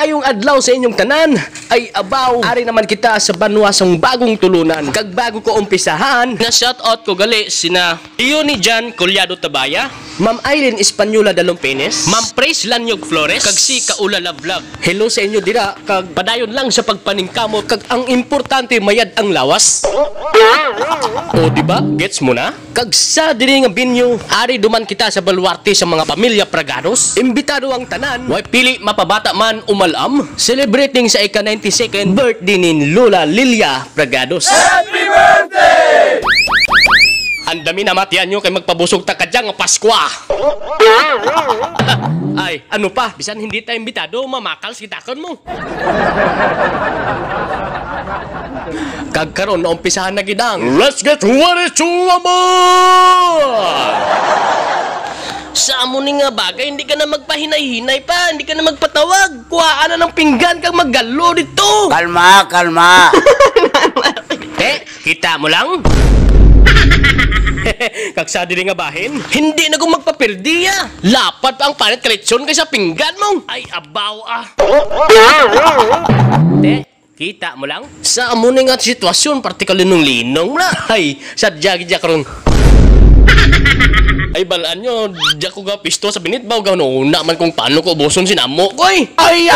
Maayong adlaw sa inyong tanan. Ay abaw, ari naman kita sa banwasang bagong tulunan. Kag bago ko umpisahan, na shoutout ko gali sina Leonie Jan Collado Tabaya, Ma'am Aileen Espanyola Dalompenes, Ma'am Praise Lanyog Flores, kag si Kaula Vlog. Hello sa inyo dira, kag padayon lang sa pagpaningkamot, kag ang importante mayad ang lawas. O diba? Gets mo na? Kag sa diri nga binyo, ari duman kita sa baluarte sa mga pamilya Pragados. Imbitado ang tanan, way pili mapabata man umalam, celebrating sa ika-92nd birthday ni Lola Lilia Pragados. Happy birthday! Ang dami na matiyan nyo kay magpabusog ta kadyang Paskwa. Ay, ano pa? Bisan hindi tayo imbitado, mamakal si takon mo. Kagkaroon na umpisahan na gidang. Let's get ready to rumble! Sa amo ni nga bagay, hindi ka na magpahinay-hinay pa, hindi ka na magpatawag. Kuhaan na ng pinggan kang maggalo dito. Kalma, kalma. Kita mo lang? Kaksa diri nga bahin, hindi na kong magpapirdiya. Lapat pa ang panit kalitsyon kaysa pinggan mo. Ay, abaw ah. Kita mo lang? Sa amo ni nga sitwasyon, particular nung linong na. Ay, sadya-gidya karon. Ay, balaan nyo, diya ko ga pisto sa binit ba o ga una man kung paano ko ubuson sinamo ko eh. Ay,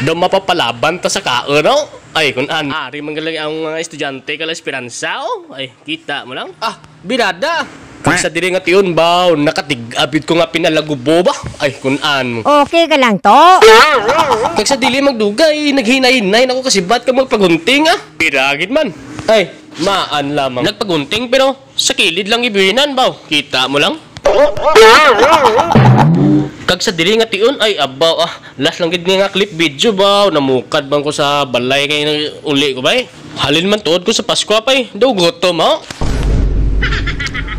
daw mapapalaban ta sa kao, no? Ay, kung ari manggalang ang mga estudyante kala Esperanza, oh. Ay, kita mo lang? Ah, birada. Kung sa diri nga tiyon ba, nakatig-abit ko nga pinalagubo ba? Ay, kung Okay ka lang to? Kag sa dili magdugay, naghinay-hinay na ko kasi ba't ka magpagunting ah? Piragid man. Ay, maan lamang. Nagpagunting pero sa kilid lang ibinan ba? Kita mo lang? Kag sa dili nga tiyon, ay abaw ah. Last lang gid nga clip video ba? Namukad bang ko sa balay kay uli ko ba eh? Halin man tuod ko sa Pasko pa eh. Daw gutom ha?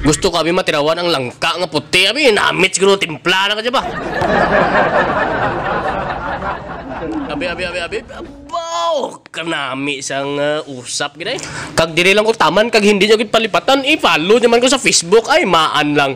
Gusto ko abi matirawan ang langka nga puti abi. Namit siguro timpla na ka dyan ba? Abi. Abaw! Kanami isang usap gina eh. Kag diri lang ko taman, kag hindi nyo palipatan, i-follow naman ko sa Facebook. Ay, maan lang.